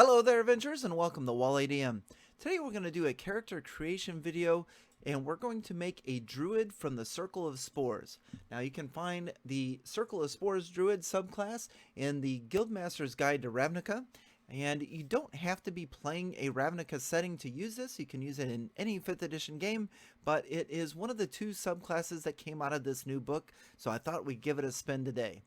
Hello there, adventurers, and welcome to Wall ADM. Today we're going to do a character creation video, and we're going to make a druid from the Circle of Spores. Now you can find the Circle of Spores Druid subclass in the Guildmasters Guide to Ravnica, and you don't have to be playing a Ravnica setting to use this. You can use it in any 5th edition game, but it is one of the 2 subclasses that came out of this new book, so I thought we'd give it a spin today.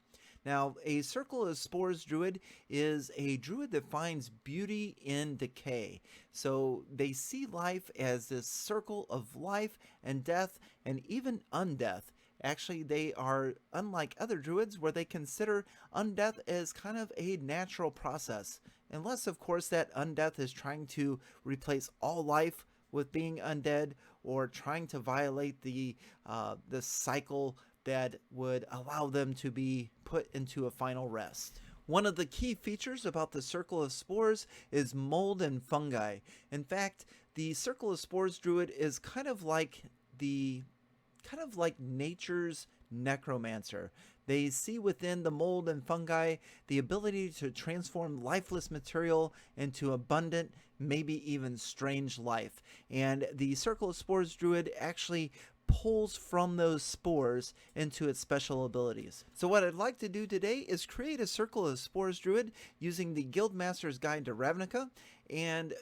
Now, a Circle of Spores Druid is a druid that finds beauty in decay. So they see life as this circle of life and death and even undeath. Actually, they are unlike other druids where they consider undeath as kind of a natural process. Unless, of course, that undeath is trying to replace all life with being undead or trying to violate the cycle that would allow them to be put into a final rest. One of the key features about the Circle of Spores is mold and fungi. In fact, the Circle of Spores Druid is kind of like nature's Necromancer. They see within the mold and fungi the ability to transform lifeless material into abundant, maybe even strange life. And the Circle of Spores Druid actually pulls from those spores into its special abilities. So what I'd like to do today is create a Circle of Spores Druid using the Guildmasters Guide to Ravnica and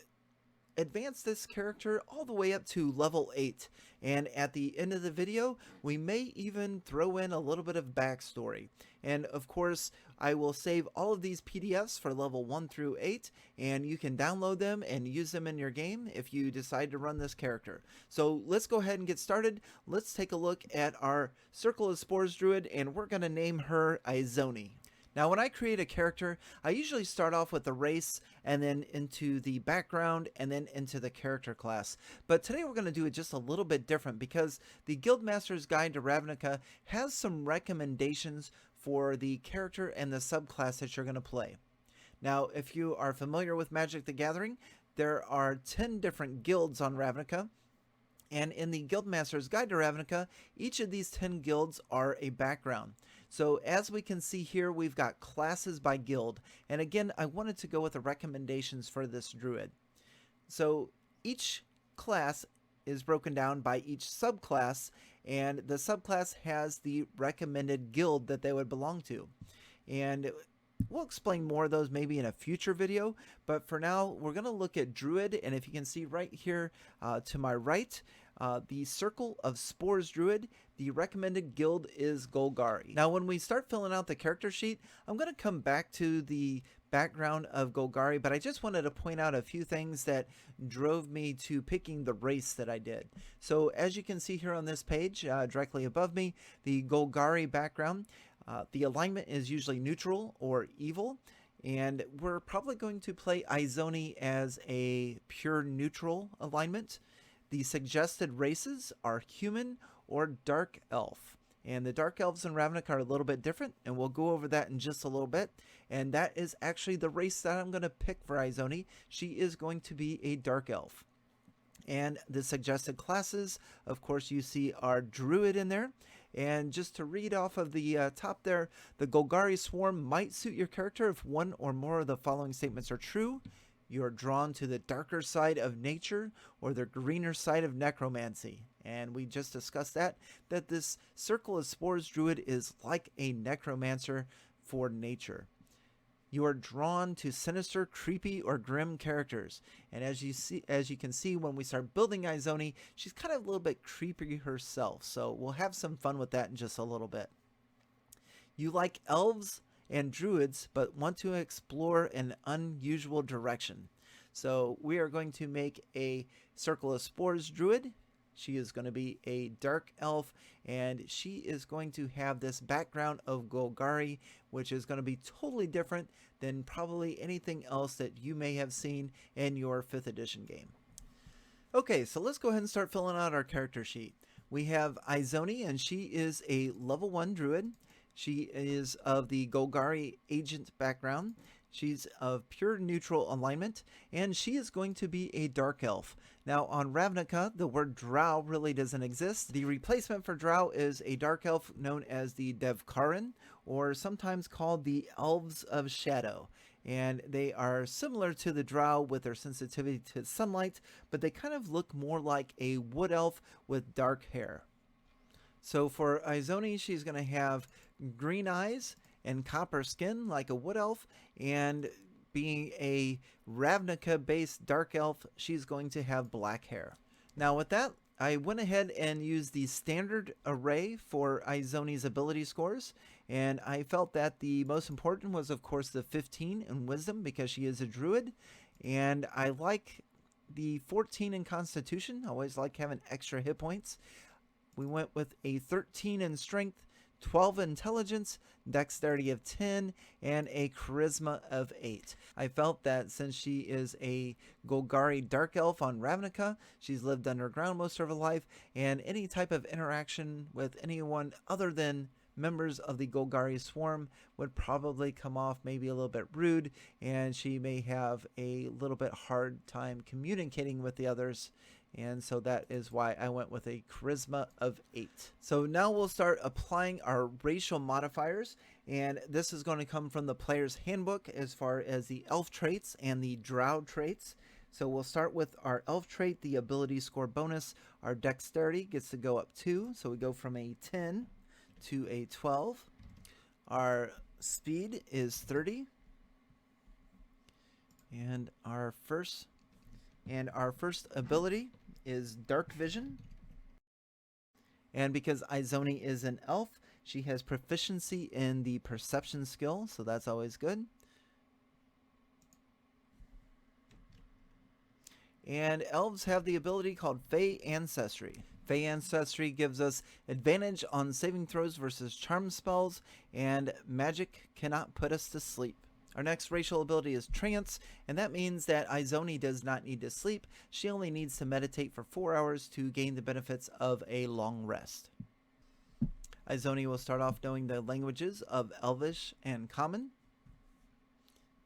advance this character all the way up to level 8. And at the end of the video, we may even throw in a little bit of backstory. And of course, I will save all of these PDFs for level 1 through 8, and you can download them and use them in your game if you decide to run this character. So let's go ahead and get started. Let's take a look at our Circle of Spores Druid, and we're going to name her Izoni. Now, when I create a character, I usually start off with the race and then into the background and then into the character class. But today we're going to do it just a little bit different because the Guildmaster's Guide to Ravnica has some recommendations for the character and the subclass that you're going to play. Now, if you are familiar with Magic the Gathering, there are 10 different guilds on Ravnica. And in the Guildmaster's Guide to Ravnica, each of these 10 guilds are a background. So as we can see here, we've got classes by guild. And again, I wanted to go with the recommendations for this druid. So each class is broken down by each subclass, and the subclass has the recommended guild that they would belong to. And we'll explain more of those maybe in a future video, but for now we're going to look at Druid, and if you can see right here to my right, the Circle of Spores Druid, the recommended guild is Golgari. Now when we start filling out the character sheet, I'm going to come back to the background of Golgari, but I just wanted to point out a few things that drove me to picking the race that I did. So as you can see here on this page, directly above me, the Golgari background, the alignment is usually neutral or evil, and we're probably going to play Izoni as a pure neutral alignment. The suggested races are human or dark elf. And the dark elves in Ravnica are a little bit different, and we'll go over that in just a little bit. And that is actually the race that I'm going to pick for Izoni. She is going to be a dark elf. And the suggested classes, of course, you see our druid in there. And just to read off of the top there, the Golgari Swarm might suit your character if one or more of the following statements are true. You are drawn to the darker side of nature or the greener side of necromancy. And we just discussed that this Circle of Spores Druid is like a necromancer for nature. You are drawn to sinister, creepy, or grim characters. And as you can see when we start building Izoni, she's kind of a little bit creepy herself. So we'll have some fun with that in just a little bit. You like elves and druids, but want to explore an unusual direction. So we are going to make a Circle of Spores Druid. She is going to be a dark elf, and she is going to have this background of Golgari, which is going to be totally different than probably anything else that you may have seen in your 5th edition game. Okay, so let's go ahead and start filling out our character sheet. We have Izoni, and she is a level 1 druid. She is of the Golgari agent background. She's of pure neutral alignment, and she is going to be a dark elf. Now on Ravnica, the word drow really doesn't exist. The replacement for drow is a dark elf known as the Devkarin, or sometimes called the Elves of Shadow. and they are similar to the drow with their sensitivity to sunlight, but they kind of look more like a wood elf with dark hair. So for Izoni, she's going to have green eyes and copper skin like a wood elf, and being a Ravnica-based dark elf, she's going to have black hair. Now with that, I went ahead and used the standard array for Izoni's ability scores, and I felt that the most important was, of course, the 15 in Wisdom because she is a druid, and I like the 14 in Constitution. I always like having extra hit points. We went with a 13 in Strength, 12 Intelligence, Dexterity of 10, and a Charisma of 8. I felt that since she is a Golgari Dark Elf on Ravnica, she's lived underground most of her life, and any type of interaction with anyone other than members of the Golgari Swarm would probably come off maybe a little bit rude, and she may have a little bit hard time communicating with the others. And so that is why I went with a Charisma of 8. So now we'll start applying our racial modifiers, and this is going to come from the player's handbook as far as the elf traits and the drow traits. So we'll start with our elf trait, the ability score bonus. Our dexterity gets to go up 2, so we go from a 10 to a 12. Our speed is 30. And our first ability is Dark Vision. And because Izoni is an elf, she has proficiency in the perception skill, so that's always good. And elves have the ability called Fey Ancestry. Fey Ancestry gives us advantage on saving throws versus charm spells, and magic cannot put us to sleep. Our next racial ability is Trance, and that means that Izoni does not need to sleep. She only needs to meditate for 4 hours to gain the benefits of a long rest. Izoni will start off knowing the languages of Elvish and Common.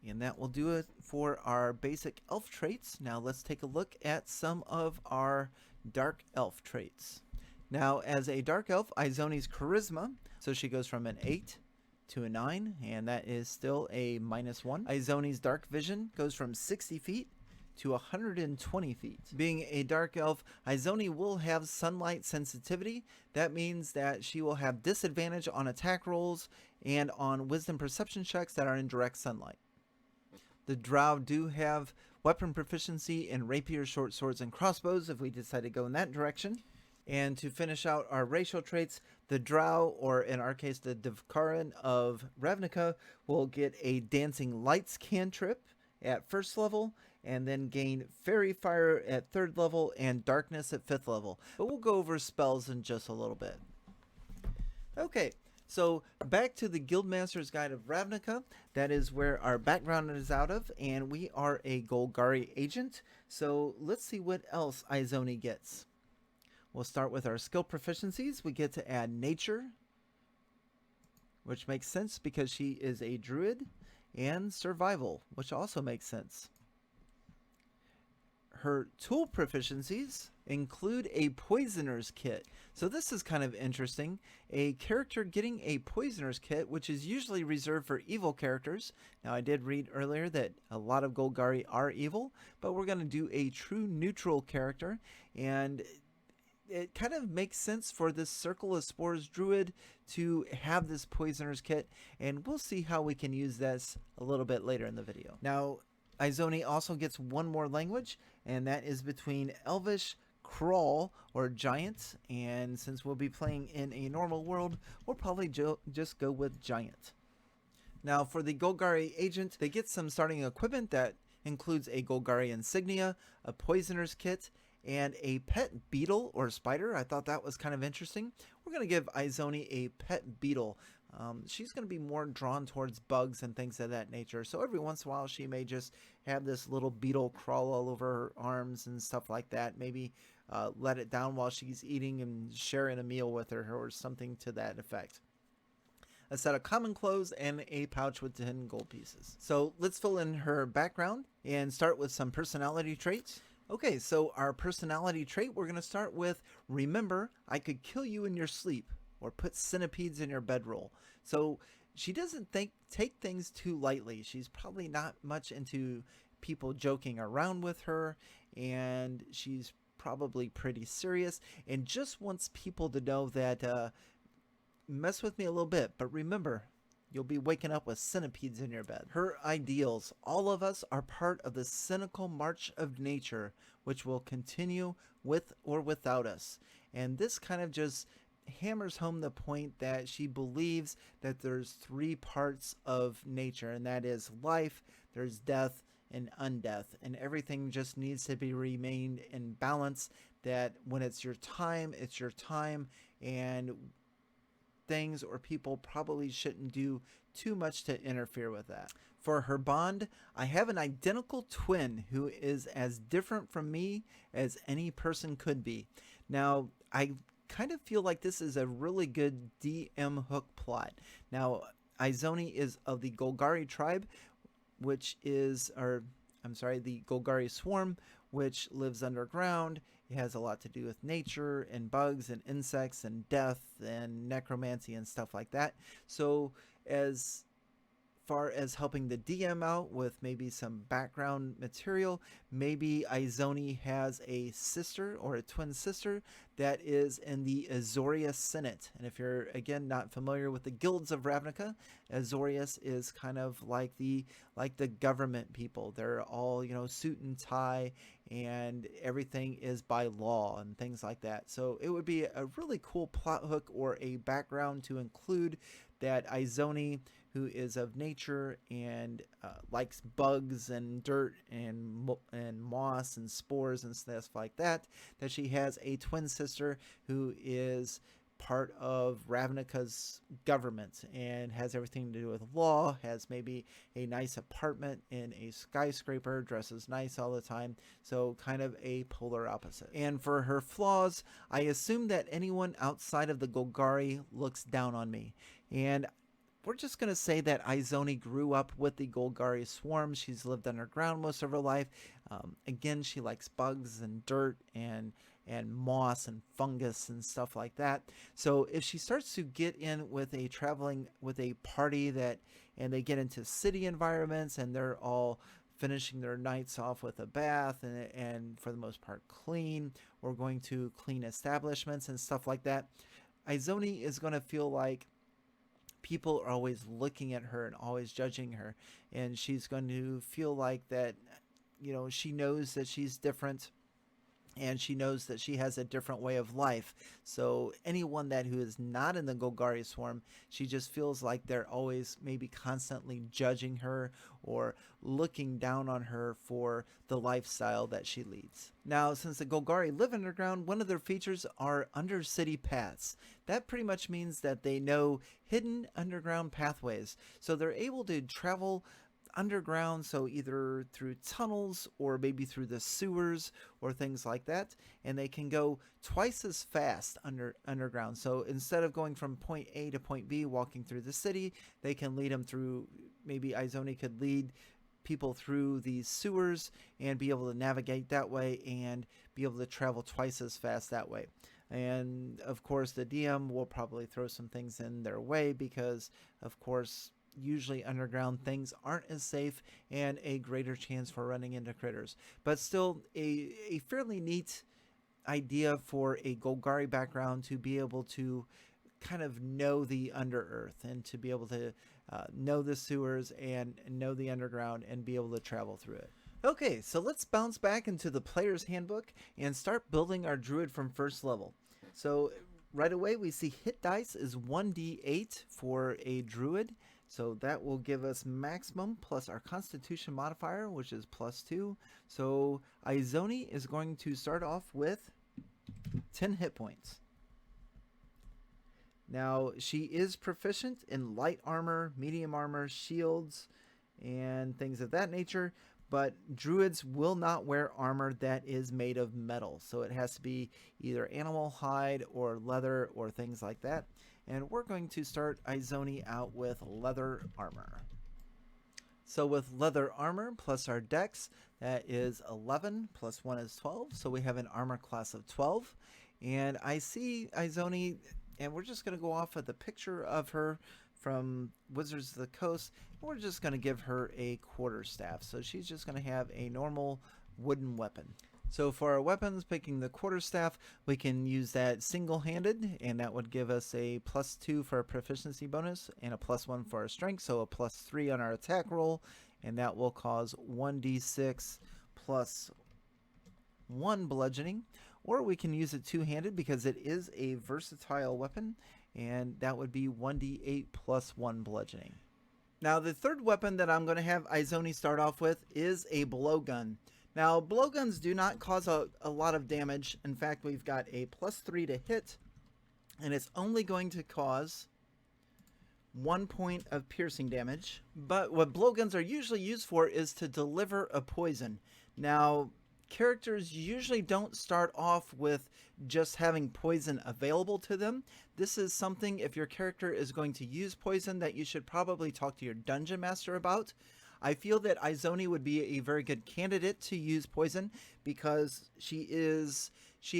And that will do it for our basic elf traits. Now let's take a look at some of our dark elf traits. Now as a dark elf, Izoni's Charisma, so she goes from an 8 to a 9, and that is still a -1. Izoni's Dark Vision goes from 60 feet to 120 feet. Being a dark elf, Izoni will have sunlight sensitivity. That means that she will have disadvantage on attack rolls and on wisdom perception checks that are in direct sunlight. The drow do have weapon proficiency in rapiers, short swords, and crossbows if we decide to go in that direction. And to finish out our racial traits, the drow, or in our case the Devkaran of Ravnica, will get a Dancing Lights cantrip at 1st level, and then gain Fairy Fire at 3rd level and Darkness at 5th level. But we'll go over spells in just a little bit. Okay, so back to the Guildmasters Guide of Ravnica. That is where our background is out of, and we are a Golgari agent. So let's see what else Izoni gets. We'll start with our skill proficiencies. We get to add Nature, which makes sense because she is a druid, and Survival, which also makes sense. Her tool proficiencies include a Poisoner's Kit. So this is kind of interesting. A character getting a Poisoner's Kit, which is usually reserved for evil characters. Now I did read earlier that a lot of Golgari are evil, but we're going to do a true neutral character, and it kind of makes sense for this Circle of Spores Druid to have this Poisoner's Kit, and we'll see how we can use this a little bit later in the video. Now, Izoni also gets one more language, and that is between Elvish, Crawl, or Giant, and since we'll be playing in a normal world, we'll probably just go with Giant. Now, for the Golgari agent, they get some starting equipment that includes a Golgari insignia, a Poisoner's Kit, and a pet beetle or spider. I thought that was kind of interesting. We're going to give Izoni a pet beetle. She's going to be more drawn towards bugs and things of that nature. So every once in a while she may just have this little beetle crawl all over her arms and stuff like that. Maybe let it down while she's eating and sharing a meal with her or something to that effect. A set of common clothes and a pouch with 10 gold pieces. So let's fill in her background and start with some personality traits. Okay, so our personality trait, we're going to start with, remember, I could kill you in your sleep, or put centipedes in your bedroll. So she doesn't take things too lightly. She's probably not much into people joking around with her, and she's probably pretty serious and just wants people to know that mess with me a little bit, but remember, you'll be waking up with centipedes in your bed. Her ideals. All of us are part of the cynical march of nature, which will continue with or without us. And this kind of just hammers home the point that she believes that there's three parts of nature, and that is life, there's death, and undeath. And everything just needs to be remained in balance, that when it's your time, and things or people probably shouldn't do too much to interfere with that. For her bond, I have an identical twin who is as different from me as any person could be. Now, I kind of feel like this is a really good DM hook plot. Now, Izoni is of the Golgari tribe, which is, the Golgari swarm, which lives underground. It has a lot to do with nature and bugs and insects and death and necromancy and stuff like that. So as far as helping the DM out with maybe some background material, maybe Izoni has a sister or a twin sister that is in the Azorius Senate. And if you're, again, not familiar with the guilds of Ravnica, Azorius is kind of like the government people. They're all, suit and tie, and everything is by law and things like that. So it would be a really cool plot hook or a background to include that Izoni, who is of nature and likes bugs and dirt and moss and spores and stuff like that, that she has a twin sister who is part of Ravnica's government and has everything to do with law, has maybe a nice apartment in a skyscraper, dresses nice all the time, so kind of a polar opposite. And for her flaws, I assume that anyone outside of the Golgari looks down on me. And we're just going to say that Izoni grew up with the Golgari swarm. She's lived underground most of her life. Again, she likes bugs and dirt and moss and fungus and stuff like that. So if she starts to get in with a party and they get into city environments and they're all finishing their nights off with a bath and for the most part clean, or going to clean establishments and stuff like that, Izoni is going to feel like people are always looking at her and always judging her, and she's going to feel like that, she knows that she's different, and she knows that she has a different way of life. So anyone who is not in the Golgari swarm, she just feels like they're always maybe constantly judging her or looking down on her for the lifestyle that she leads. Now, since the Golgari live underground, one of their features are undercity paths. That pretty much means that they know hidden underground pathways. So they're able to travel underground, so either through tunnels or maybe through the sewers or things like that, and they can go twice as fast underground. So instead of going from point A to point B walking through the city, they can lead them through, maybe Izoni could lead people through these sewers and be able to navigate that way and be able to travel twice as fast that way. And of course the DM will probably throw some things in their way because, of course, usually underground things aren't as safe and a greater chance for running into critters. But still a fairly neat idea for a Golgari background to be able to kind of know the Underearth and to be able to know the sewers and know the underground and be able to travel through it. Okay, so let's bounce back into the player's handbook and start building our druid from first level. So right away we see hit dice is 1d8 for a druid. So that will give us maximum plus our constitution modifier, which is +2. So Izoni is going to start off with 10 hit points. Now, she is proficient in light armor, medium armor, shields, and things of that nature, but druids will not wear armor that is made of metal. So it has to be either animal hide or leather or things like that. And we're going to start Izoni out with leather armor. So with leather armor plus our dex, that is 11 plus 1 is 12. So we have an armor class of 12. And I see Izoni, and we're just going to go off of the picture of her from Wizards of the Coast. We're just going to give her a quarterstaff. So she's just going to have a normal wooden weapon. So for our weapons, picking the quarterstaff, we can use that single-handed, and that would give us a +2 for our proficiency bonus and a +1 for our strength, so a +3 on our attack roll, and that will cause 1d6 plus 1 bludgeoning. Or we can use it two-handed because it is a versatile weapon, and that would be 1d8 plus 1 bludgeoning. Now the third weapon that I'm going to have Izoni start off with is a blowgun. Now, blowguns do not cause a lot of damage. In fact, we've got a +3 to hit, and it's only going to cause 1 point of piercing damage. But what blowguns are usually used for is to deliver a poison. Now, characters usually don't start off with just having poison available to them. This is something, if your character is going to use poison, that you should probably talk to your dungeon master about. I feel that Izoni would be a very good candidate to use poison because she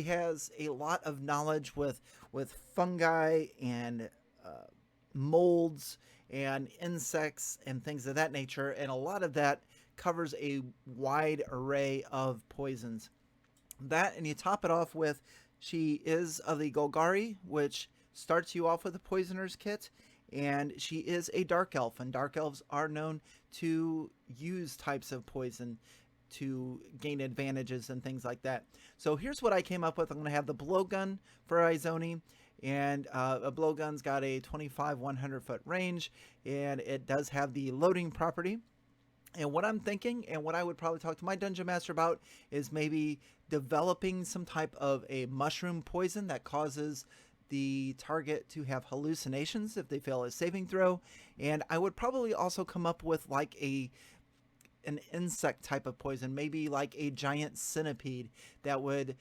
has a lot of knowledge with fungi and molds and insects and things of that nature, and a lot of that covers a wide array of poisons. That, and you top it off with, she is of the Golgari, which starts you off with a poisoner's kit, and she is a dark elf, and dark elves are known to use types of poison to gain advantages and things like that. So here's what I came up with. I'm going to have the blowgun for Izoni, and a blowgun's got a 100 foot range, and it does have the loading property. And what I'm thinking, and what I would probably talk to my dungeon master about, is maybe developing some type of a mushroom poison that causes the target to have hallucinations if they fail a saving throw. And I would probably also come up with like an insect type of poison, maybe like a giant centipede that would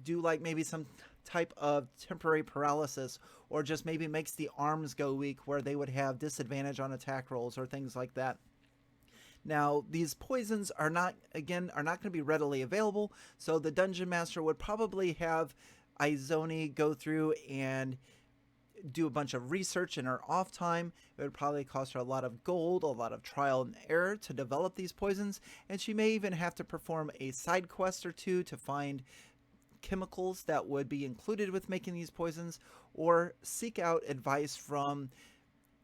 do like maybe some type of temporary paralysis, or just maybe makes the arms go weak where they would have disadvantage on attack rolls or things like that. Now, these poisons are not going to be readily available, so the dungeon master would probably have Izoni go through and do a bunch of research in her off time. It would probably cost her a lot of gold, a lot of trial and error to develop these poisons, and she may even have to perform a side quest or two to find chemicals that would be included with making these poisons, or seek out advice from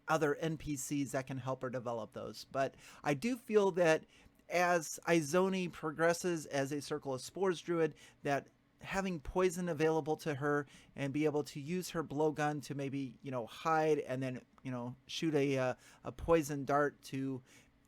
other NPCs that can help her develop those. But I do feel that as Izoni progresses as a Circle of Spores Druid, that having poison available to her and be able to use her blowgun to maybe, hide and then, shoot a poison dart to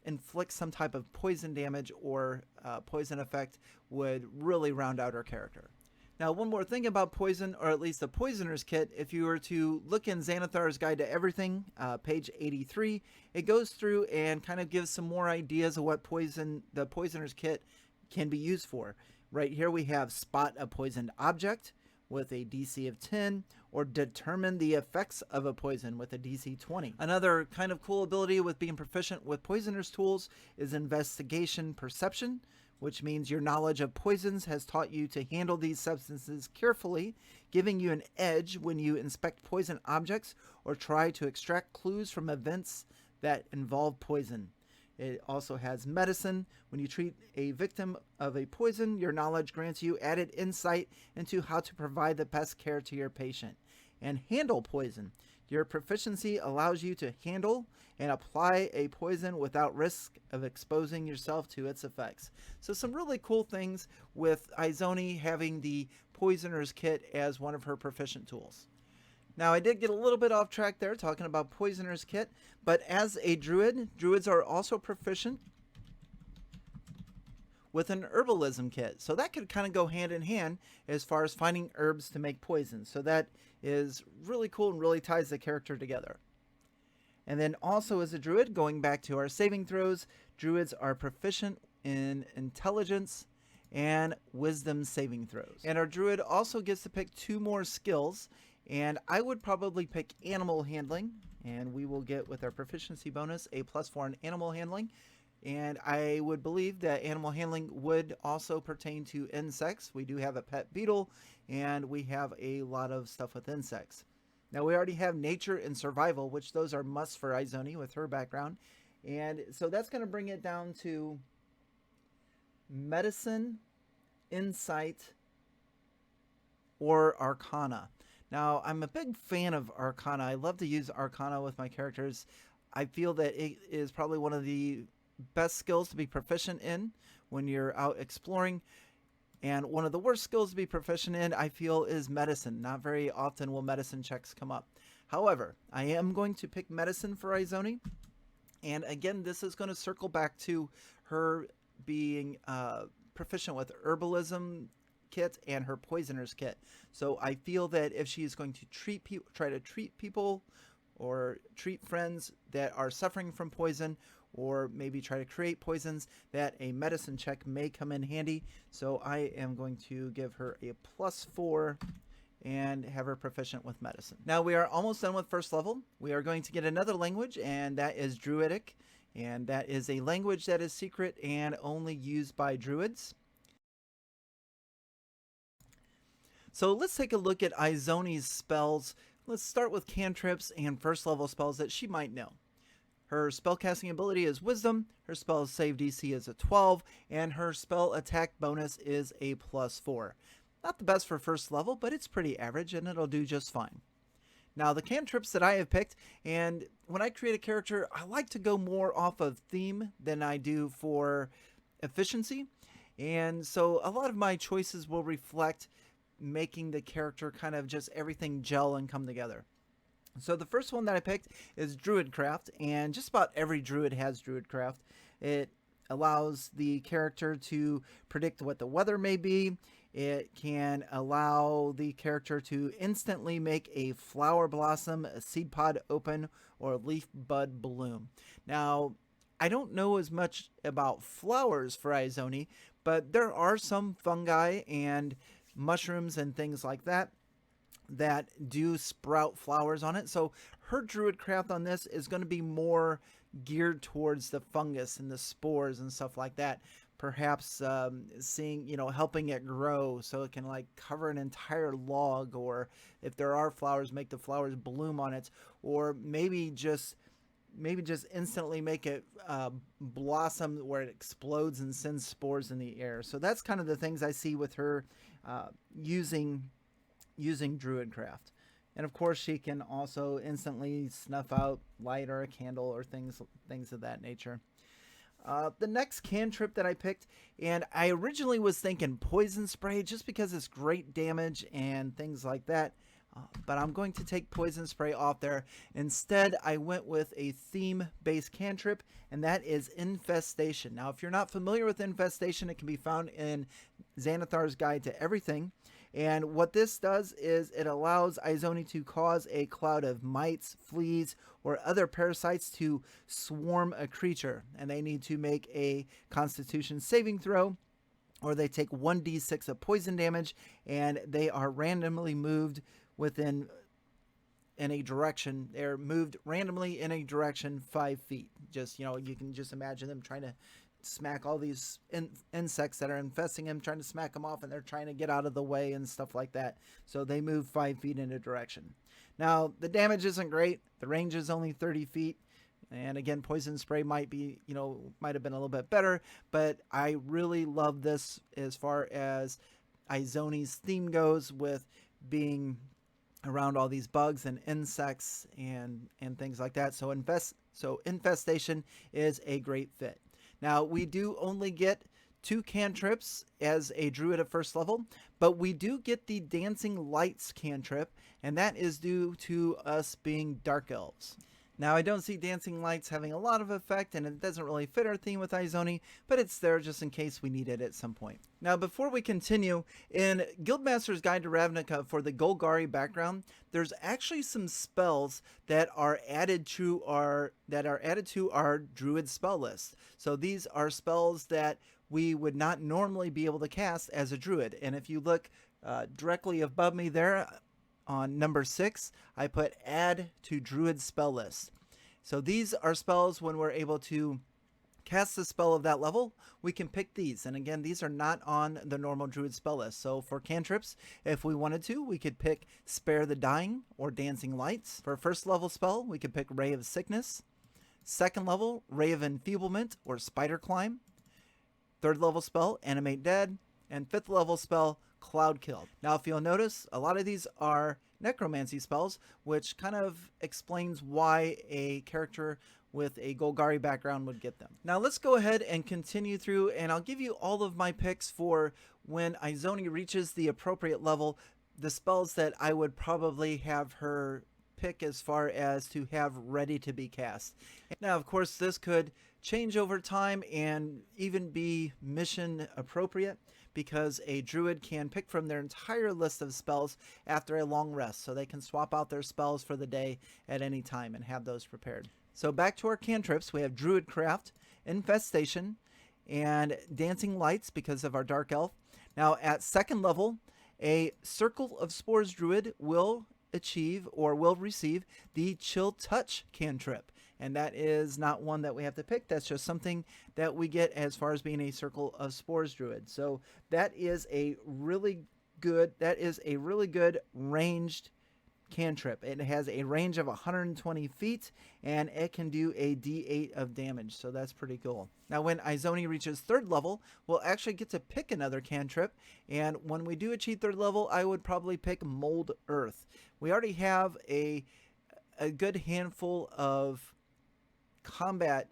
inflict some type of poison damage or poison effect would really round out her character. Now, one more thing about poison, or at least the poisoner's kit, if you were to look in Xanathar's Guide to Everything, page 83, it goes through and kind of gives some more ideas of what the poisoner's kit can be used for. Right here we have spot a poisoned object with a DC of 10, or determine the effects of a poison with a DC 20. Another kind of cool ability with being proficient with poisoner's tools is investigation perception, which means your knowledge of poisons has taught you to handle these substances carefully, giving you an edge when you inspect poison objects or try to extract clues from events that involve poison. It also has medicine. When you treat a victim of a poison, your knowledge grants you added insight into how to provide the best care to your patient. And handle poison. Your proficiency allows you to handle and apply a poison without risk of exposing yourself to its effects. So some really cool things with Izoni having the Poisoner's Kit as one of her proficient tools. Now, I did get a little bit off track there talking about Poisoner's Kit, but as a druid, druids are also proficient with an herbalism kit. So that could kind of go hand in hand as far as finding herbs to make poison. So that is really cool and really ties the character together. And then also as a druid, going back to our saving throws, druids are proficient in intelligence and wisdom saving throws. And our druid also gets to pick 2 more skills, and I would probably pick animal handling, and we will get with our proficiency bonus a +4 in animal handling. And I would believe that animal handling would also pertain to insects. We do have a pet beetle, and we have a lot of stuff with insects. Now we already have nature and survival, which those are musts for Izoni with her background. And so that's going to bring it down to medicine, insight, or arcana. Now, I'm a big fan of arcana. I love to use arcana with my characters. I feel that it is probably one of the best skills to be proficient in when you're out exploring. And one of the worst skills to be proficient in, I feel, is medicine. Not very often will medicine checks come up. However, I am going to pick medicine for Izoni. And again, this is going to circle back to her being proficient with herbalism kit and her poisoner's kit. So I feel that if she is going to try to treat people or treat friends that are suffering from poison, or maybe try to create poisons, that a medicine check may come in handy. So I am going to give her a +4 and have her proficient with medicine. Now we are almost done with first level. We are going to get another language, and that is Druidic. And that is a language that is secret and only used by druids. So let's take a look at Izoni's spells. Let's start with cantrips and first level spells that she might know. Her spellcasting ability is Wisdom, her spell save DC is a 12, and her spell attack bonus is a +4. Not the best for first level, but it's pretty average and it'll do just fine. Now the cantrips that I have picked, and when I create a character, I like to go more off of theme than I do for efficiency. And so a lot of my choices will reflect making the character kind of just everything gel and come together. So the first one that I picked is Druidcraft, and just about every druid has Druidcraft. It allows the character to predict what the weather may be. It can allow the character to instantly make a flower blossom, a seed pod open, or a leaf bud bloom. Now, I don't know as much about flowers for Izoni, but there are some fungi and mushrooms and things like that that do sprout flowers on it. So her Druidcraft on this is going to be more geared towards the fungus and the spores and stuff like that. Perhaps seeing, helping it grow so it can like cover an entire log, or if there are flowers, make the flowers bloom on it, or maybe just instantly make it blossom where it explodes and sends spores in the air. So that's kind of the things I see with her using Druidcraft. And of course she can also instantly snuff out light or a candle or things of that nature. The next cantrip that I picked, and I originally was thinking Poison Spray just because it's great damage and things like that, but I'm going to take Poison Spray off there. Instead, I went with a theme-based cantrip, and that is Infestation. Now, if you're not familiar with Infestation, it can be found in Xanathar's Guide to Everything. And what this does is it allows Izoni to cause a cloud of mites, fleas, or other parasites to swarm a creature. And they need to make a Constitution saving throw, or they take 1d6 of poison damage, and they are randomly moved in a direction. They're moved randomly in a direction 5 feet. Just, you can just imagine them trying to smack all these insects that are infesting him, trying to smack them off, and they're trying to get out of the way and stuff like that. So they move 5 feet in a direction. Now, the damage isn't great. The range is only 30 feet. And again, Poison Spray might have been a little bit better, but I really love this as far as Izoni's theme goes, with being around all these bugs and insects and things like that. So Infestation is a great fit. Now, we do only get 2 cantrips as a druid at first level, but we do get the Dancing Lights cantrip, and that is due to us being dark elves. Now, I don't see Dancing Lights having a lot of effect, and it doesn't really fit our theme with Izoni, but it's there just in case we need it at some point. Now, before we continue, in Guildmasters Guide to Ravnica for the Golgari Background, there's actually some spells that are added to our druid spell list. So these are spells that we would not normally be able to cast as a druid. And if you look directly above me there, on number 6, I put add to druid spell list. So these are spells when we're able to cast a spell of that level, we can pick these. And again, these are not on the normal Druid spell list. So for cantrips, if we wanted to, we could pick Spare the Dying or Dancing Lights. For a first level spell, we could pick Ray of Sickness. Second level, Ray of Enfeeblement or Spider Climb. Third level spell, Animate Dead. And fifth level spell, Cloud Kill. Now, if you'll notice, a lot of these are necromancy spells, which kind of explains why a character with a Golgari background would get them. Now let's go ahead and continue through, and I'll give you all of my picks for when Izoni reaches the appropriate level, the spells that I would probably have her pick as far as to have ready to be cast. Now, of course, this could change over time and even be mission appropriate, because a druid can pick from their entire list of spells after a long rest, so they can swap out their spells for the day at any time and have those prepared. So back to our cantrips, we have Druidcraft, Infestation, and Dancing Lights because of our Dark Elf. Now at second level, a Circle of Spores Druid will achieve or will receive the Chill Touch cantrip. And that is not one that we have to pick. That's just something that we get as far as being a Circle of Spores Druid. So that is a really good ranged cantrip. It has a range of 120 feet and it can do a d8 of damage, so that's pretty cool. Now when Izoni reaches third level, we'll actually get to pick another cantrip, and when we do achieve third level, I would probably pick Mold Earth. We already have a good handful of combat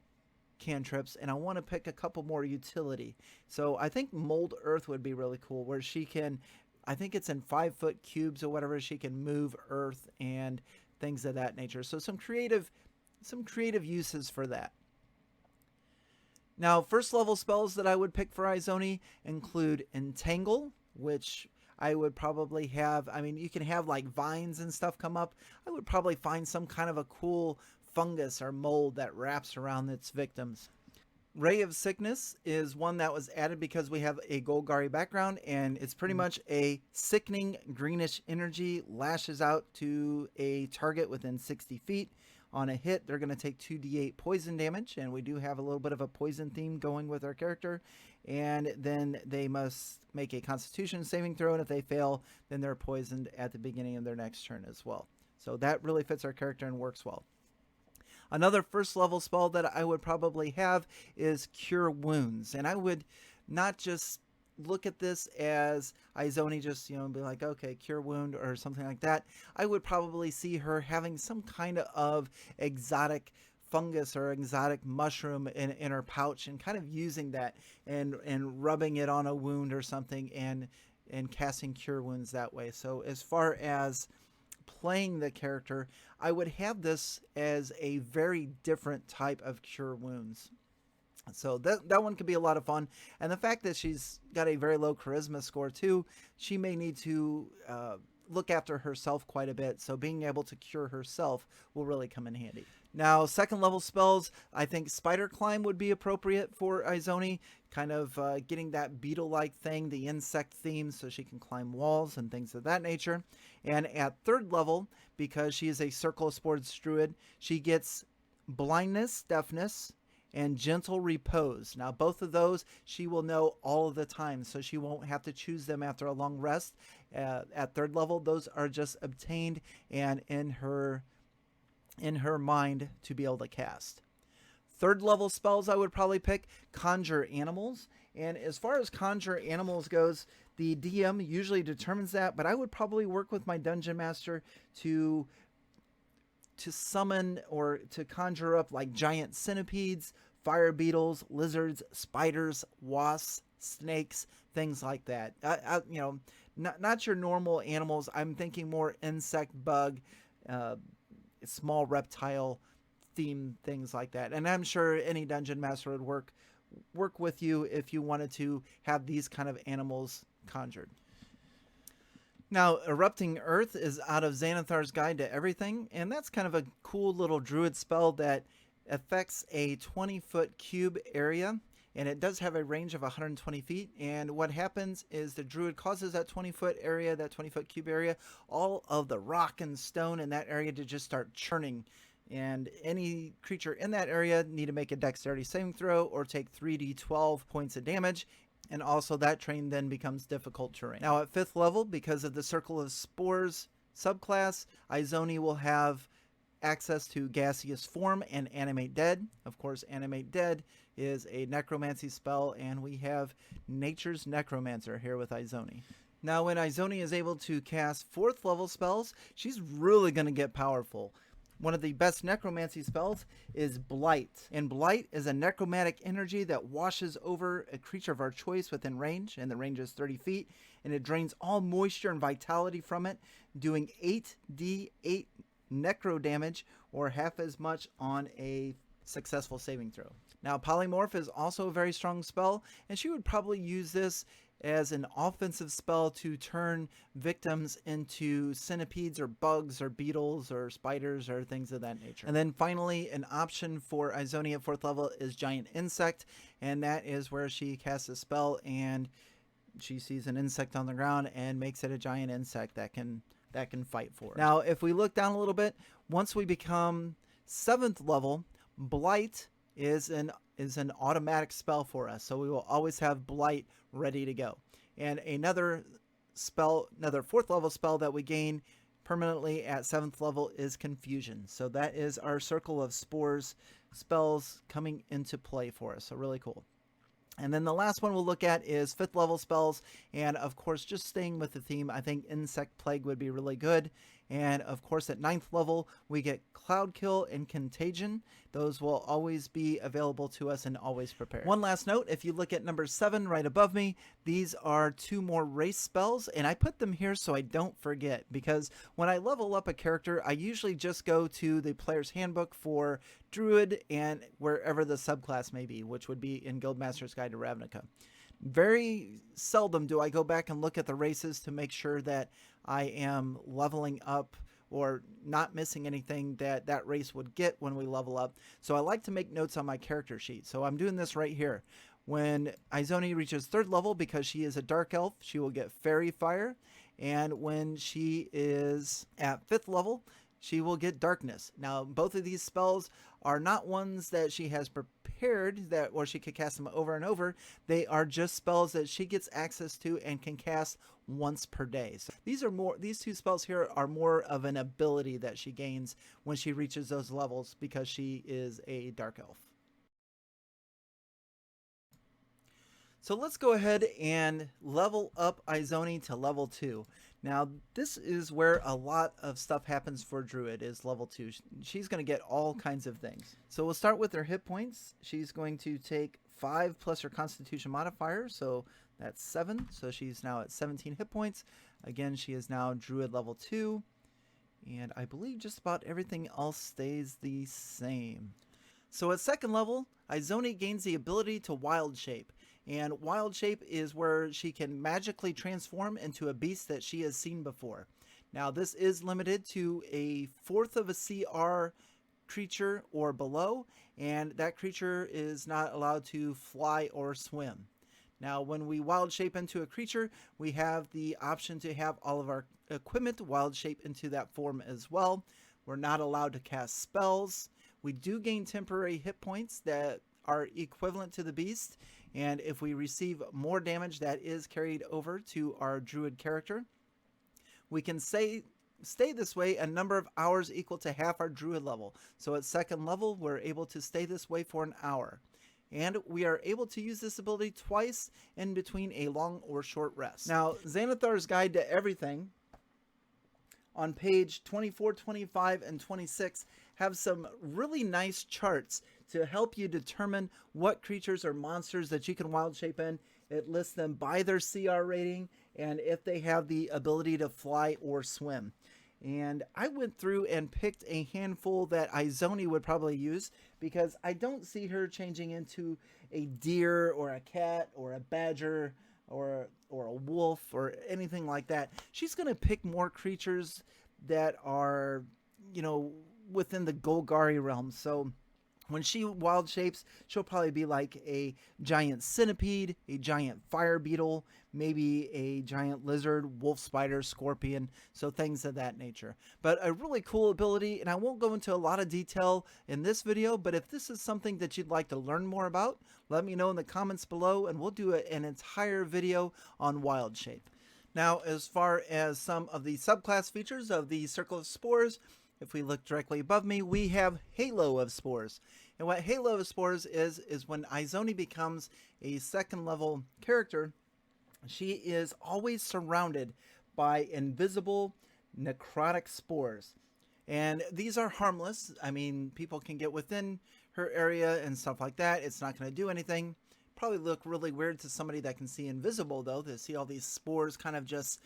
cantrips, and I want to pick a couple more utility. So I think Mold Earth would be really cool, where she can, I think it's in 5-foot cubes or whatever, she can move earth and things of that nature. So some creative uses for that. Now, first level spells that I would pick for Izoni include Entangle, which I would probably have, I mean, you can have like vines and stuff come up. I would probably find some kind of a cool fungus or mold that wraps around its victims. Ray of Sickness is one that was added because we have a Golgari background, and it's pretty much a sickening greenish energy, lashes out to a target within 60 feet. On a hit, they're going to take 2d8 poison damage, and we do have a little bit of a poison theme going with our character. And then they must make a Constitution saving throw, and if they fail, then they're poisoned at the beginning of their next turn as well. So that really fits our character and works well. Another first level spell that I would probably have is Cure Wounds, and I would not just look at this as Izoni just, you know, be like, okay, cure wound or something like that. I would probably see her having some kind of exotic fungus or exotic mushroom in her pouch, and kind of using that and rubbing it on a wound or something and casting Cure Wounds that way. So as far as playing the character, I would have this as a very different type of Cure Wounds. So that one could be a lot of fun. And the fact that she's got a very low charisma score too, she may need to look after herself quite a bit. So being able to cure herself will really come in handy. Now, second level spells, I think Spider Climb would be appropriate for Izoni. Kind of getting that beetle-like thing, the insect theme, so she can climb walls and things of that nature. And at third level, because she is a Circle of Spores Druid, she gets Blindness, Deafness, and Gentle Repose. Now, both of those she will know all of the time, so she won't have to choose them after a long rest. At third level, those are just obtained and in her mind to be able to cast. Third level spells I would probably pick Conjure Animals. And as far as Conjure Animals goes, the DM usually determines that, but I would probably work with my Dungeon Master to summon or to conjure up like giant centipedes, fire beetles, lizards, spiders, wasps, snakes, things like that. You know, not your normal animals. I'm thinking more insect, bug, small reptile theme, things like that. And I'm sure any dungeon master would work with you if you wanted to have these kind of animals conjured. Now, Erupting Earth is out of Xanathar's Guide to Everything, and that's kind of a cool little druid spell that affects a 20-foot cube area, and it does have a range of 120 feet. And what happens is the druid causes that 20-foot area, that 20-foot cube area, all of the rock and stone in that area to just start churning And any creature in that area need to make a dexterity saving throw or take 3d12 points of damage. And also that terrain then becomes difficult terrain. Now at 5th level, because of the Circle of Spores subclass, Izoni will have access to Gaseous Form and Animate Dead. Of course, Animate Dead is a necromancy spell, and we have Nature's Necromancer here with Izoni. Now when Izoni is able to cast 4th level spells, she's really going to get powerful. One of the best necromancy spells is Blight. And Blight is a necromantic energy that washes over a creature of our choice within range, and the range is 30 feet, and it drains all moisture and vitality from it, doing 8d8 necro damage, or half as much on a successful saving throw. Now Polymorph is also a very strong spell, and she would probably use this as an offensive spell to turn victims into centipedes or bugs or beetles or spiders or things of that nature. And then finally, an option for Izoni at 4th level is Giant Insect, and that is where she casts a spell and she sees an insect on the ground and makes it a giant insect that can fight for her. Now if we look down a little bit, once we become 7th level, Blight is an automatic spell for us, so we will always have Blight ready to go. And another 4th level spell that we gain permanently at 7th level is Confusion. So that is our Circle of Spores spells coming into play for us, so really cool. And then the last one we'll look at is 5th level spells, and of course, just staying with the theme, I think Insect Plague would be really good. And of course at 9th level we get Cloud Kill and Contagion. Those will always be available to us and always prepared. One last note, if you look at number 7 right above me, these are 2 more race spells, and I put them here so I don't forget, because when I level up a character, I usually just go to the player's handbook for Druid and wherever the subclass may be, which would be in Guildmasters Guide to Ravnica. Very seldom do I go back and look at the races to make sure that I am leveling up or not missing anything that that race would get when we level up. So I like to make notes on my character sheet. So I'm doing this right here. When Izoni reaches 3rd level, because she is a dark elf, she will get Fairy Fire. And when she is at 5th level, she will get Darkness. Now, both of these spells are not ones that she has prepared or she could cast them over and over. They are just spells that she gets access to and can cast once per day. So these 2 spells here are more of an ability that she gains when she reaches those levels, because she is a dark elf. So let's go ahead and level up Izoni to level 2. Now, this is where a lot of stuff happens for Druid, is level 2. She's going to get all kinds of things. So we'll start with her hit points. She's going to take 5 plus her Constitution modifier, so that's 7. So she's now at 17 hit points. Again, she is now Druid level 2. And I believe just about everything else stays the same. So at 2nd level, Izoni gains the ability to Wild Shape. And Wild Shape is where she can magically transform into a beast that she has seen before. Now this is limited to a 4th of a CR creature or below, and that creature is not allowed to fly or swim. Now when we Wild Shape into a creature, we have the option to have all of our equipment Wild Shape into that form as well. We're not allowed to cast spells. We do gain temporary hit points that are equivalent to the beast, and if we receive more damage, that is carried over to our Druid character. We can stay this way a number of hours equal to half our Druid level. So at 2nd level, we're able to stay this way for an hour. And we are able to use this ability twice in between a long or short rest. Now, Xanathar's Guide to Everything on page 24, 25, and 26 have some really nice charts to help you determine what creatures or monsters that you can Wild Shape in. It lists them by their CR rating and if they have the ability to fly or swim. And I went through and picked a handful that Izoni would probably use, because I don't see her changing into a deer or a cat or a badger or a wolf or anything like that. She's going to pick more creatures that are, within the Golgari realm. So When she wild shapes, she'll probably be like a giant centipede, a giant fire beetle, maybe a giant lizard, wolf spider, scorpion, so things of that nature. But a really cool ability, and I won't go into a lot of detail in this video, but if this is something that you'd like to learn more about, let me know in the comments below, and we'll do an entire video on wild shape. Now, as far as some of the subclass features of the Circle of Spores, if we look directly above me, we have Halo of Spores. And what Halo of Spores is when Izoni becomes a second level character, she is always surrounded by invisible necrotic spores. And these are harmless. I mean, people can get within her area and stuff like that. It's not going to do anything. Probably look really weird to somebody that can see invisible, though, to see all these spores kind of just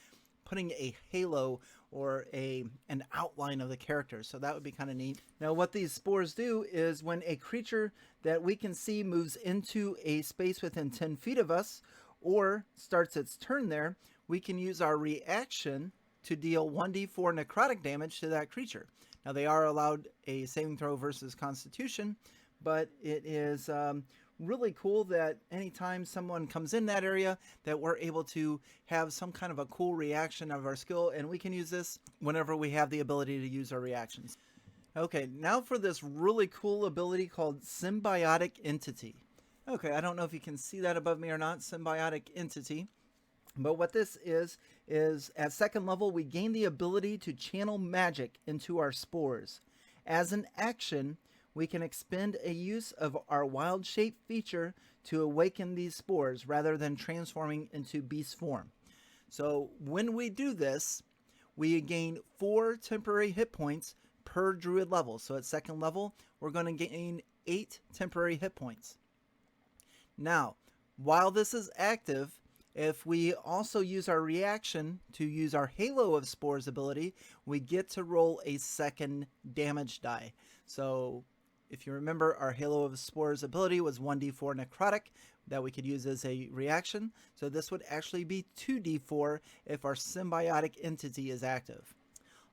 putting a halo or an outline of the character. So that would be kind of neat. Now what these spores do is when a creature that we can see moves into a space within 10 feet of us or starts its turn there, we can use our reaction to deal 1d4 necrotic damage to that creature. Now they are allowed a saving throw versus Constitution, but it is really cool that anytime someone comes in that area that we're able to have some kind of a cool reaction of our skill, and we can use this whenever we have the ability to use our reactions. Okay, now for this really cool ability called Symbiotic Entity. Okay, I don't know if you can see that above me or not, Symbiotic Entity. But what this is at second level, we gain the ability to channel magic into our spores. As an action, we can expend a use of our wild shape feature to awaken these spores rather than transforming into beast form. So when we do this, we gain 4 temporary hit points per druid level. So at second level, we're going to gain 8 temporary hit points. Now, while this is active, if we also use our reaction to use our Halo of Spores ability, we get to roll a second damage die. So if you remember, our Halo of Spores ability was 1d4 necrotic that we could use as a reaction. So this would actually be 2d4 if our Symbiotic Entity is active.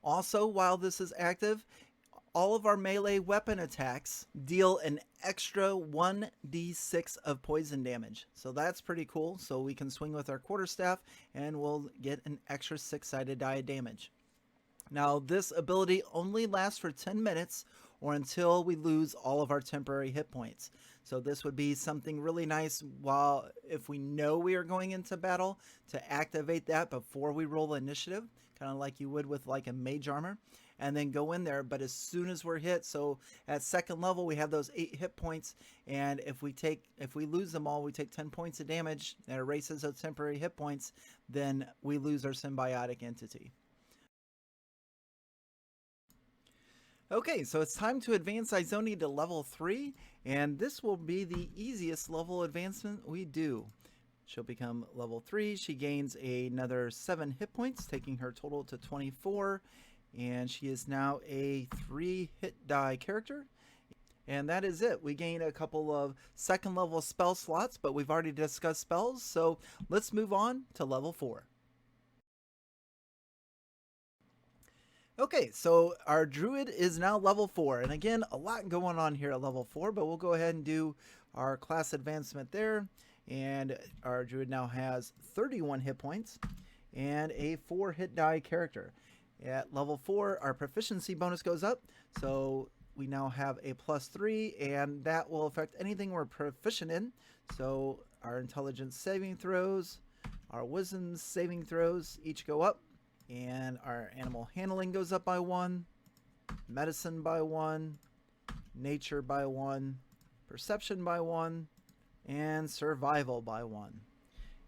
Also, while this is active, all of our melee weapon attacks deal an extra 1d6 of poison damage. So that's pretty cool. So we can swing with our quarterstaff and we'll get an extra 6-sided die of damage. Now this ability only lasts for 10 minutes or until we lose all of our temporary hit points. So this would be something really nice while if we know we are going into battle to activate that before we roll initiative, kind of like you would with like a mage armor, and then go in there. But as soon as we're hit, so at second level we have those 8 hit points, and if we lose them all, we take 10 points of damage and erases those temporary hit points, then we lose our Symbiotic Entity. Okay, so it's time to advance Izoni to level 3, and this will be the easiest level advancement we do. She'll become level 3. She gains another 7 hit points, taking her total to 24, and she is now a 3 hit die character. And that is it. We gain a couple of second level spell slots, but we've already discussed spells, so let's move on to level 4. Okay, so our druid is now level 4, and again, a lot going on here at level 4, but we'll go ahead and do our class advancement there. And our druid now has 31 hit points and a 4 hit die character. At level 4, our proficiency bonus goes up, so we now have a +3, and that will affect anything we're proficient in. So our intelligence saving throws, our wisdom saving throws each go up, and our animal handling goes up by 1, medicine by 1, nature by 1, perception by 1, and survival by 1.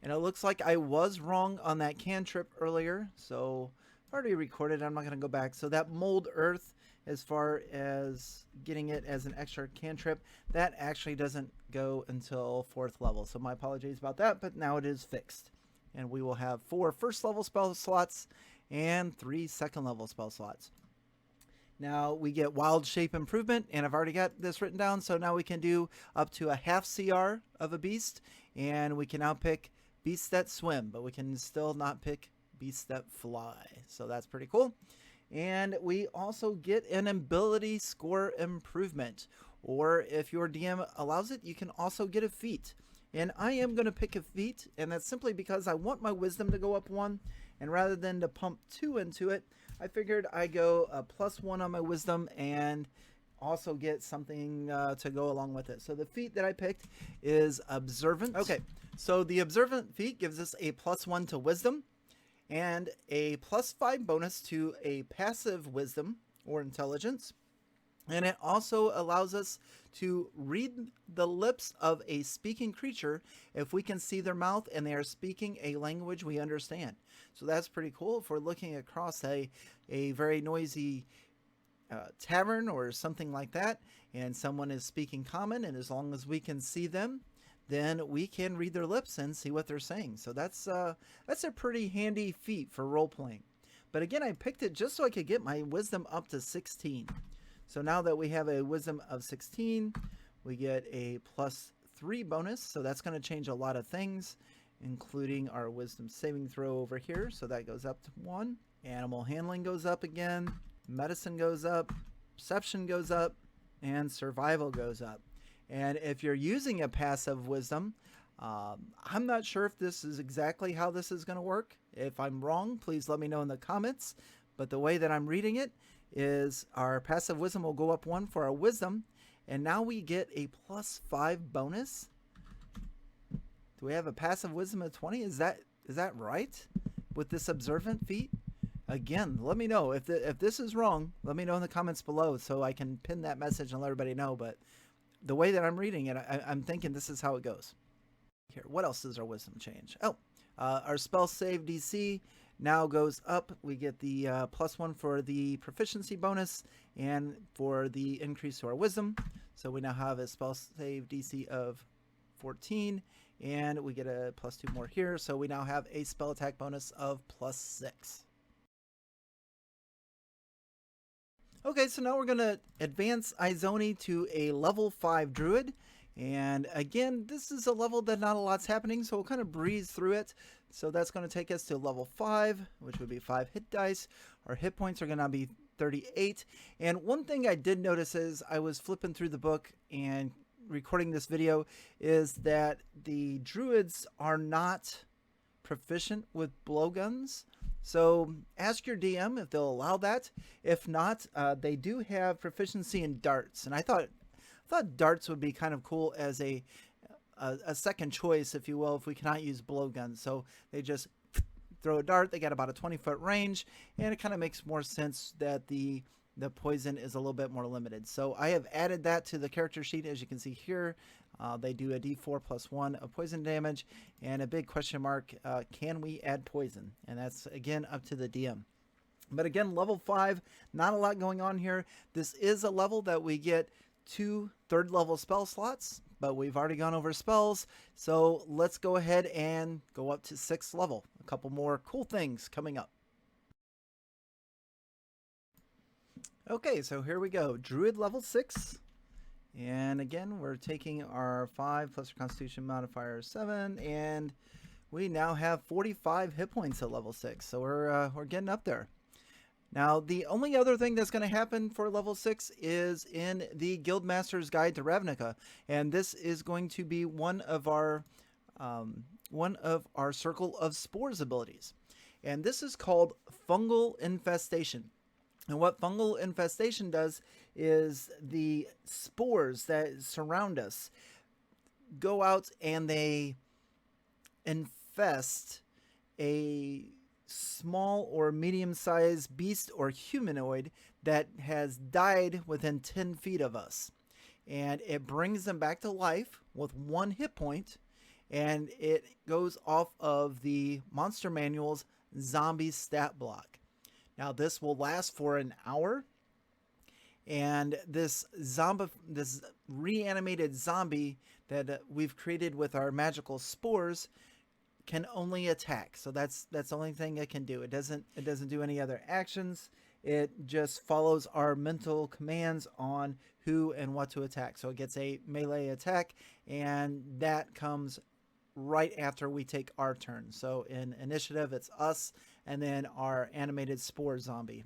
And it looks like I was wrong on that cantrip earlier, so I've already recorded, I'm not going to go back. So that mold earth, as far as getting it as an extra cantrip, that actually doesn't go until 4th level. So my apologies about that, but now it is fixed. And we will have 4 first level spell slots and 3 second level spell slots. Now we get wild shape improvement, and I've already got this written down, so now we can do up to a half CR of a beast, and we can now pick beasts that swim, but we can still not pick beasts that fly. So that's pretty cool. And we also get an ability score improvement, or if your DM allows it, you can also get a feat. And I am going to pick a feat, and that's simply because I want my wisdom to go up 1, and rather than to pump 2 into it, I figured I go a +1 on my wisdom and also get something to go along with it. So the feat that I picked is Observant. Okay, so the Observant feat gives us a +1 to wisdom and a +5 bonus to a passive wisdom or intelligence. And it also allows us to read the lips of a speaking creature if we can see their mouth and they are speaking a language we understand. So that's pretty cool. If we're looking across a very noisy tavern or something like that, and someone is speaking common, and as long as we can see them, then we can read their lips and see what they're saying. So that's a pretty handy feat for role-playing. But again, I picked it just so I could get my wisdom up to 16. So now that we have a wisdom of 16, we get a +3 bonus. So that's going to change a lot of things, including our wisdom saving throw over here. So that goes up to 1. Animal handling goes up again. Medicine goes up. Perception goes up. And survival goes up. And if you're using a passive wisdom, I'm not sure if this is exactly how this is going to work. If I'm wrong, please let me know in the comments. But the way that I'm reading it is our passive wisdom will go up 1 for our wisdom, and now we get a +5 bonus. Do we have a passive wisdom of 20? Is that right with this observant feat? Again, let me know if this is wrong. Let me know in the comments below so I can pin that message and let everybody know. But the way that I'm reading it, I'm thinking this is how it goes. Here, what else does our wisdom change? Oh, our spell save DC now goes up. We get the +1 for the proficiency bonus and for the increase to our wisdom. So we now have a spell save DC of 14, and we get a +2 more here. So we now have a spell attack bonus of +6. Okay, so now we're going to advance Izoni to a level 5 druid. And again, this is a level that not a lot's happening, so we'll kind of breeze through it. So that's going to take us to level 5, which would be 5 hit dice. Our hit points are going to be 38. And one thing I did notice as I was flipping through the book and recording this video is that the druids are not proficient with blowguns. So ask your DM if they'll allow that. If not, they do have proficiency in darts. And I thought darts would be kind of cool as a second choice, if you will, if we cannot use blowguns. So they just throw a dart. They got about a 20-foot range, and it kind of makes more sense that the poison is a little bit more limited. So I have added that to the character sheet. As you can see here, they do a d4 + 1 of poison damage, and a big question mark, can we add poison? And that's, again, up to the DM. But again, level 5, not a lot going on here. This is a level that we get 2 third-level spell slots, but we've already gone over spells, so let's go ahead and go up to 6th level. A couple more cool things coming up. Okay, so here we go. Druid level 6. And again, we're taking our 5 plus our Constitution modifier 7, and we now have 45 hit points at level 6. So we're getting up there. Now, the only other thing that's going to happen for level 6 is in the Guildmasters Guide to Ravnica, and this is going to be one of our Circle of Spores abilities, and this is called Fungal Infestation. And what Fungal Infestation does is the spores that surround us go out and they infest a small or medium-sized beast or humanoid that has died within 10 feet of us. And it brings them back to life with 1 hit point, and it goes off of the Monster Manual's zombie stat block. Now this will last for an hour, and this reanimated zombie that we've created with our magical spores can only attack. So that's the only thing it can do. It doesn't do any other actions. It just follows our mental commands on who and what to attack. So it gets a melee attack, and that comes right after we take our turn. So in initiative, it's us and then our animated spore zombie.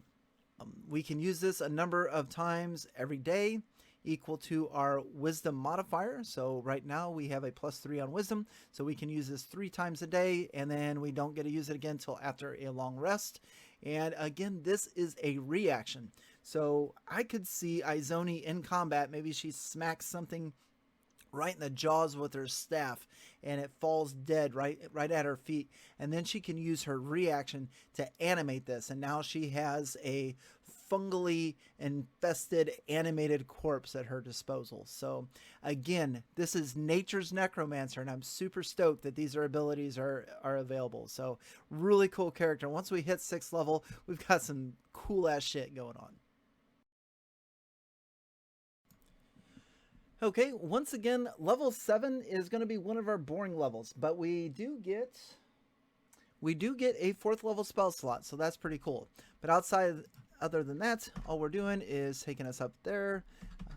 We can use this a number of times every day. equal to our wisdom modifier. So right now we have a +3 on wisdom, so we can use this 3 times a day, and then we don't get to use it again until after a long rest. And again, this is a reaction. So I could see Izoni in combat. Maybe she smacks something right in the jaws with her staff, and it falls dead right at her feet, and then she can use her reaction to animate this, and now she has a fungally infested animated corpse at her disposal. So again, this is nature's Necromancer, and I'm super stoked that these abilities are available. So really cool character. Once we hit 6th level, we've got some cool ass shit going on. Okay, once again, level 7 is going to be one of our boring levels, but we do get a 4th level spell slot, so that's pretty cool. But other than that, all we're doing is taking us up there.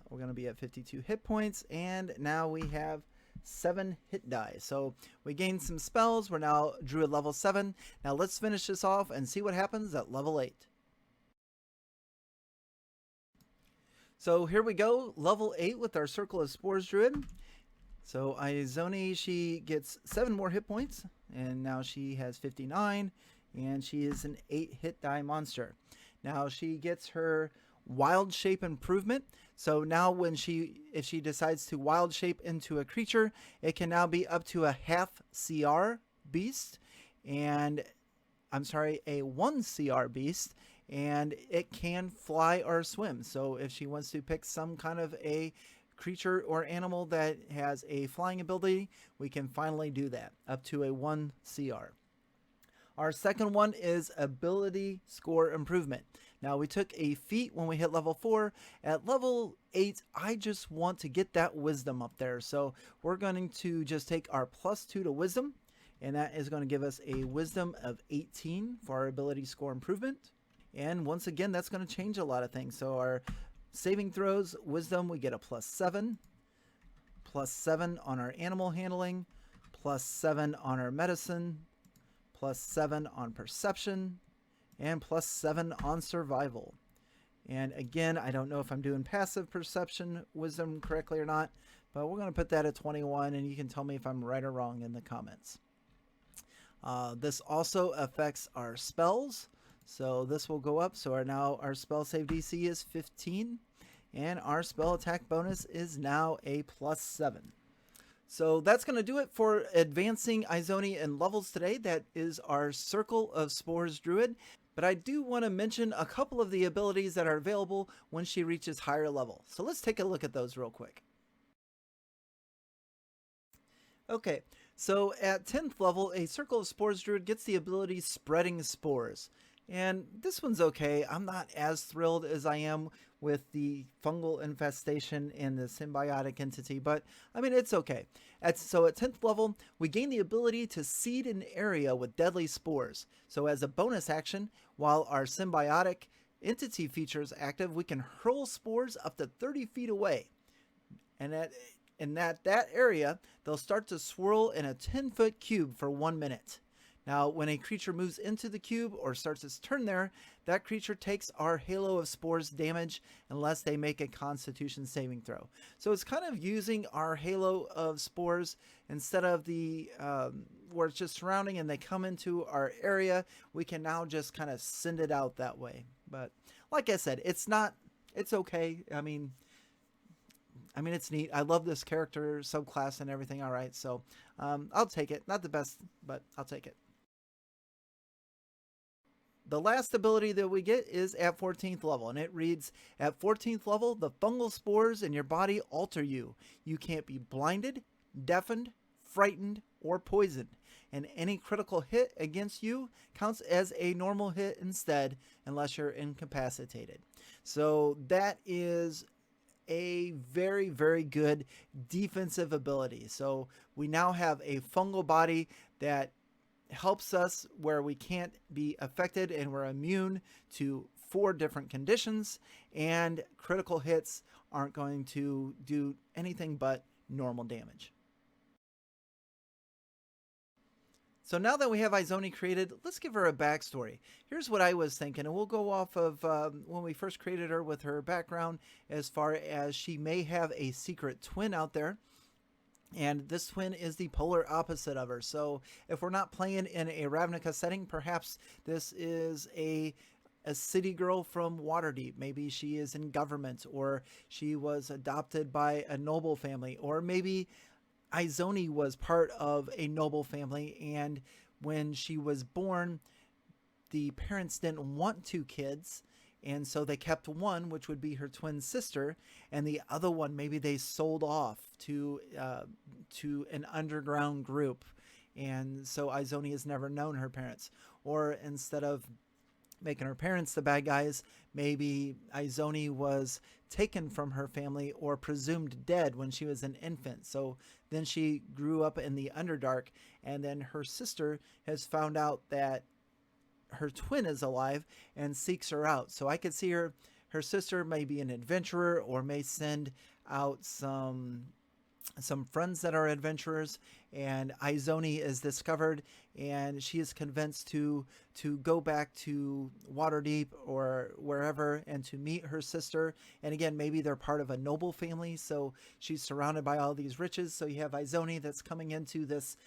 We're going to be at 52 hit points, and now we have 7 hit die. So we gained some spells. We're now Druid level 7. Now let's finish this off and see what happens at level 8. So here we go, level 8 with our Circle of Spores Druid. So Izoni, she gets 7 more hit points, and now she has 59, and she is an 8 hit die monster. Now she gets her wild shape improvement. So now if she decides to wild shape into a creature, it can now be up to a half CR beast, and I'm sorry, a 1 CR beast. And it can fly or swim. So if she wants to pick some kind of a creature or animal that has a flying ability, we can finally do that, up to a 1 CR. Our second one is ability score improvement. Now we took a feat when we hit level 4. At level 8, I just want to get that wisdom up there. So we're going to just take our +2 to wisdom, and that is going to give us a wisdom of 18 for our ability score improvement. And once again, that's going to change a lot of things. So our saving throws, wisdom, we get a +7. +7 on our animal handling. +7 on our medicine. +7 on perception. And +7 on survival. And again, I don't know if I'm doing passive perception wisdom correctly or not, but we're going to put that at 21, and you can tell me if I'm right or wrong in the comments. This also affects our spells. So this will go up. So now our spell save DC is 15, and our spell attack bonus is now a +7. So that's going to do it for advancing Izoni in levels today. That is our Circle of Spores Druid. But I do want to mention a couple of the abilities that are available when she reaches higher level. So let's take a look at those real quick. Okay, so at 10th level, a Circle of Spores Druid gets the ability Spreading Spores. And this one's okay. I'm not as thrilled as I am with the fungal infestation and the symbiotic entity, but I mean, it's okay. So at 10th level, we gain the ability to seed an area with deadly spores. So as a bonus action, while our symbiotic entity feature is active, we can hurl spores up to 30 feet away. And in that area, they'll start to swirl in a 10-foot cube for 1 minute. Now, when a creature moves into the cube or starts its turn there, that creature takes our Halo of Spores damage unless they make a Constitution saving throw. So it's kind of using our Halo of Spores instead of the where it's just surrounding and they come into our area. We can now just kind of send it out that way. But like I said, it's okay. I mean, it's neat. I love this character subclass and everything. All right, so I'll take it. Not the best, but I'll take it. The last ability that we get is at 14th level, and it reads, at 14th level, the fungal spores in your body alter you. You can't be blinded, deafened, frightened, or poisoned, and any critical hit against you counts as a normal hit instead, unless you're incapacitated. So that is a very, very good defensive ability. So we now have a fungal body that helps us where we can't be affected, and we're immune to 4 different conditions, and critical hits aren't going to do anything but normal damage. So now that we have Izoni created, let's give her a backstory. Here's what I was thinking, and we'll go off of when we first created her with her background, as far as she may have a secret twin out there. And this twin is the polar opposite of her. So if we're not playing in a Ravnica setting, perhaps this is a city girl from Waterdeep. Maybe she is in government, or she was adopted by a noble family, or maybe Izoni was part of a noble family, and when she was born, the parents didn't want 2 kids, and so they kept one, which would be her twin sister, and the other one maybe they sold off to an underground group, and so Izoni has never known her parents. Or instead of making her parents the bad guys, maybe Izoni was taken from her family or presumed dead when she was an infant. So then she grew up in the Underdark, and then her sister has found out that her twin is alive and seeks her out. So I could see her sister may be an adventurer, or may send out some friends that are adventurers, and Izoni is discovered, and she is convinced to go back to Waterdeep or wherever and to meet her sister. And again, maybe they're part of a noble family, so she's surrounded by all these riches. So you have Izoni that's coming into this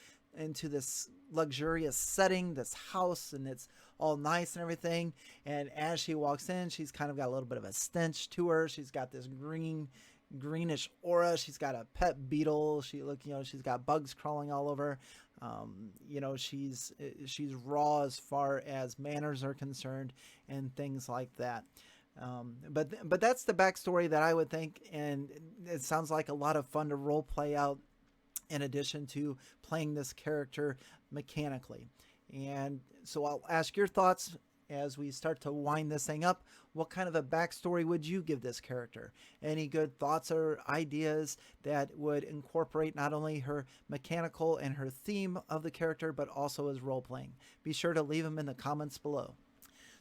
luxurious setting, this house, and it's all nice and everything. And as she walks in, she's kind of got a little bit of a stench to her. She's got this greenish aura. She's got a pet beetle. She's got bugs crawling all over. She's raw as far as manners are concerned and things like that. But that's the backstory that I would think, and it sounds like a lot of fun to role play out, in addition to playing this character mechanically. And so I'll ask your thoughts as we start to wind this thing up. What kind of a backstory would you give this character? Any good thoughts or ideas that would incorporate not only her mechanical and her theme of the character, but also as role-playing? Be sure to leave them in the comments below.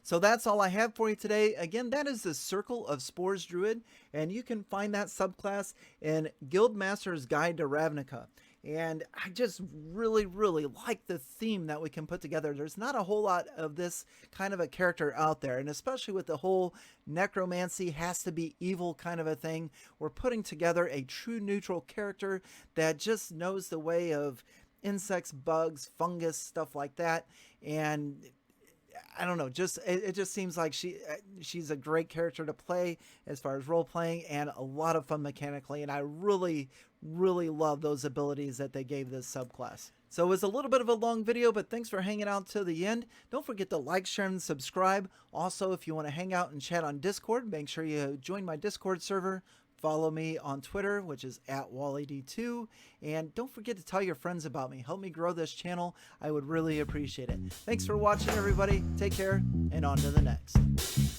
So that's all I have for you today. Again, that is the Circle of Spores Druid, and you can find that subclass in Guildmasters Guide to Ravnica. And I just really, really like the theme that we can put together. There's not a whole lot of this kind of a character out there, and especially with the whole necromancy has to be evil kind of a thing. We're putting together a true neutral character that just knows the way of insects, bugs, fungus, stuff like that. And I don't know, it just seems like she's a great character to play as far as role playing, and a lot of fun mechanically, and I really, really love those abilities that they gave this subclass. So it was a little bit of a long video, but thanks for hanging out to the end. Don't forget to like, share, and subscribe. Also, if you want to hang out and chat on Discord, make sure you join my Discord server. Follow me on Twitter, which is @WallyD2. And don't forget to tell your friends about me. Help me grow this channel. I would really appreciate it. Thanks for watching, everybody. Take care, and on to the next.